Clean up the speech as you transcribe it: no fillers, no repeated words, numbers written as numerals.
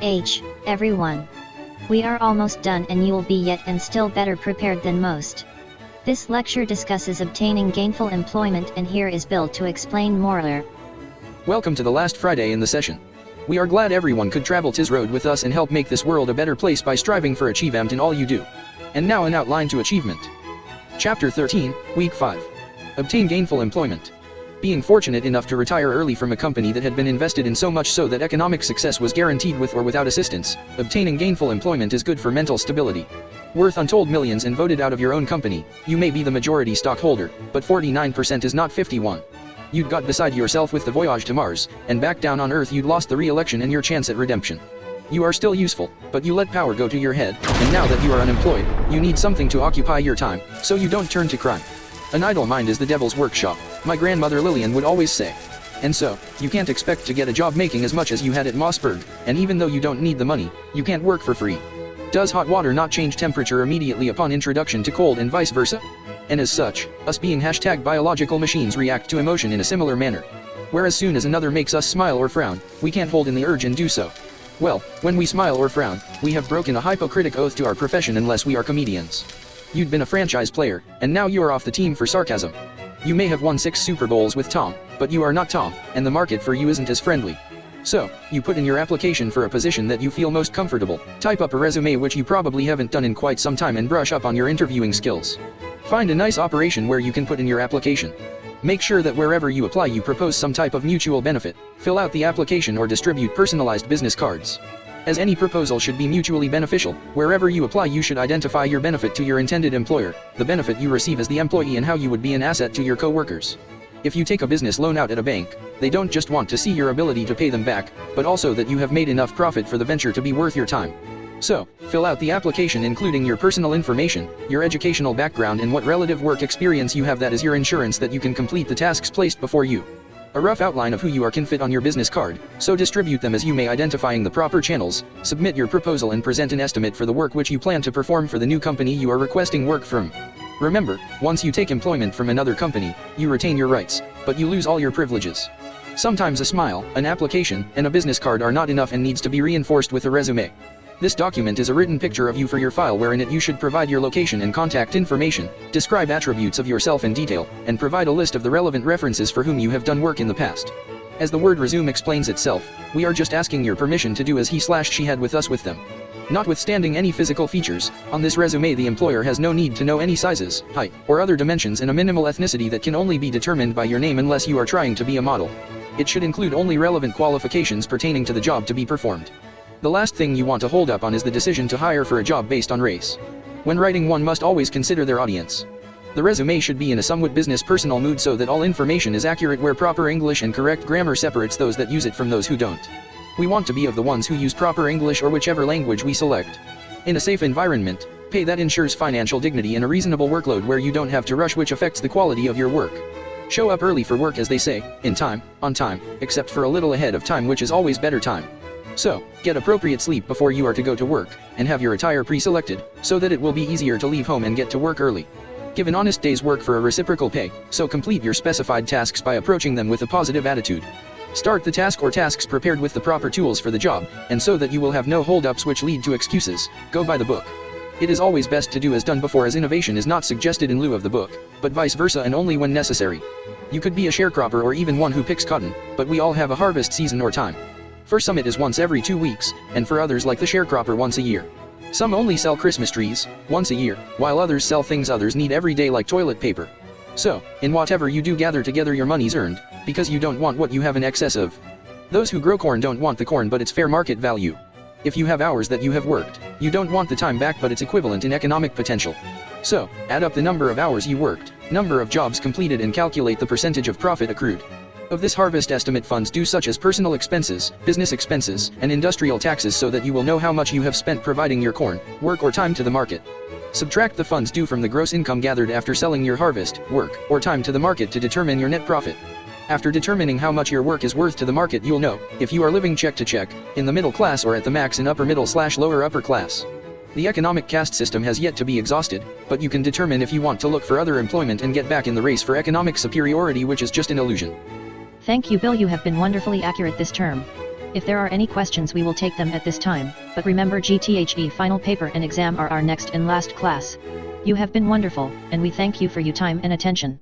Everyone. We are almost done and you will be yet and still better prepared than most. This lecture discusses obtaining gainful employment and here is Bill to explain more. Welcome to the last Friday in the session. We are glad everyone could travel this road with us and help make this world a better place by striving for achievement in all you do. And now an outline to achievement. Chapter 13, Week 5. Obtain gainful employment. Being fortunate enough to retire early from a company that had been invested in so much so that economic success was guaranteed with or without assistance, obtaining gainful employment is good for mental stability. Worth untold millions and voted out of your own company, you may be the majority stockholder, but 49% is not 51. You'd got beside yourself with the voyage to Mars, and back down on Earth you'd lost the re-election and your chance at redemption. You are still useful, but you let power go to your head, and now that you are unemployed, you need something to occupy your time, so you don't turn to crime. An idle mind is the devil's workshop, my grandmother Lillian would always say. And so, you can't expect to get a job making as much as you had at Mossburg, and even though you don't need the money, you can't work for free. Does hot water not change temperature immediately upon introduction to cold and vice versa? And as such, us being #biological machines react to emotion in a similar manner. Where as soon as another makes us smile or frown, we can't hold in the urge and do so. Well, when we smile or frown, we have broken a hypocritic oath to our profession unless we are comedians. You'd been a franchise player, and now you are off the team for sarcasm. You may have won 6 Superbowls with Tom, but you are not Tom, and the market for you isn't as friendly. So, you put in your application for a position that you feel most comfortable, type up a resume which you probably haven't done in quite some time and brush up on your interviewing skills. Find a nice operation where you can put in your application. Make sure that wherever you apply you propose some type of mutual benefit, fill out the application or distribute personalized business cards. As any proposal should be mutually beneficial, wherever you apply you should identify your benefit to your intended employer, the benefit you receive as the employee and how you would be an asset to your co-workers. If you take a business loan out at a bank, they don't just want to see your ability to pay them back, but also that you have made enough profit for the venture to be worth your time. So, fill out the application including your personal information, your educational background and what relative work experience you have. That is your insurance that you can complete the tasks placed before you. A rough outline of who you are can fit on your business card, so distribute them as you may, identifying the proper channels, submit your proposal and present an estimate for the work which you plan to perform for the new company you are requesting work from. Remember, once you take employment from another company, you retain your rights, but you lose all your privileges. Sometimes a smile, an application, and a business card are not enough and needs to be reinforced with a resume. This document is a written picture of you for your file wherein you should provide your location and contact information, describe attributes of yourself in detail, and provide a list of the relevant references for whom you have done work in the past. As the word resume explains itself, we are just asking your permission to do as he/she had with us with them. Notwithstanding any physical features, on this resume the employer has no need to know any sizes, height, or other dimensions and a minimal ethnicity that can only be determined by your name unless you are trying to be a model. It should include only relevant qualifications pertaining to the job to be performed. The last thing you want to hold up on is the decision to hire for a job based on race. When writing one must always consider their audience. The resume should be in a somewhat business personal mood so that all information is accurate where proper English and correct grammar separates those that use it from those who don't. We want to be of the ones who use proper English or whichever language we select. In a safe environment, pay that ensures financial dignity and a reasonable workload where you don't have to rush which affects the quality of your work. Show up early for work as they say, in time, on time, except for a little ahead of time which is always better time. So, get appropriate sleep before you are to go to work, and have your attire pre-selected, so that it will be easier to leave home and get to work early. Give an honest day's work for a reciprocal pay, so complete your specified tasks by approaching them with a positive attitude. Start the task or tasks prepared with the proper tools for the job, and so that you will have no hold-ups which lead to excuses, go by the book. It is always best to do as done before, as innovation is not suggested in lieu of the book, but vice versa and only when necessary. You could be a sharecropper or even one who picks cotton, but we all have a harvest season or time. For some it is once every 2 weeks, and for others like the sharecropper once a year. Some only sell Christmas trees, once a year, while others sell things others need every day like toilet paper. So, in whatever you do gather together your money's earned, because you don't want what you have in excess of. Those who grow corn don't want the corn but its fair market value. If you have hours that you have worked, you don't want the time back but its equivalent in economic potential. So, add up the number of hours you worked, number of jobs completed and calculate the percentage of profit accrued. Of this harvest estimate funds due such as personal expenses, business expenses, and industrial taxes so that you will know how much you have spent providing your corn, work or time to the market. Subtract the funds due from the gross income gathered after selling your harvest, work, or time to the market to determine your net profit. After determining how much your work is worth to the market you'll know, if you are living check to check, in the middle class or at the max in upper middle/lower upper class. The economic caste system has yet to be exhausted, but you can determine if you want to look for other employment and get back in the race for economic superiority, which is just an illusion. Thank you, Bill. You have been wonderfully accurate this term. If there are any questions we will take them at this time, but remember XIII final paper and exam are our next and last class. You have been wonderful, and we thank you for your time and attention.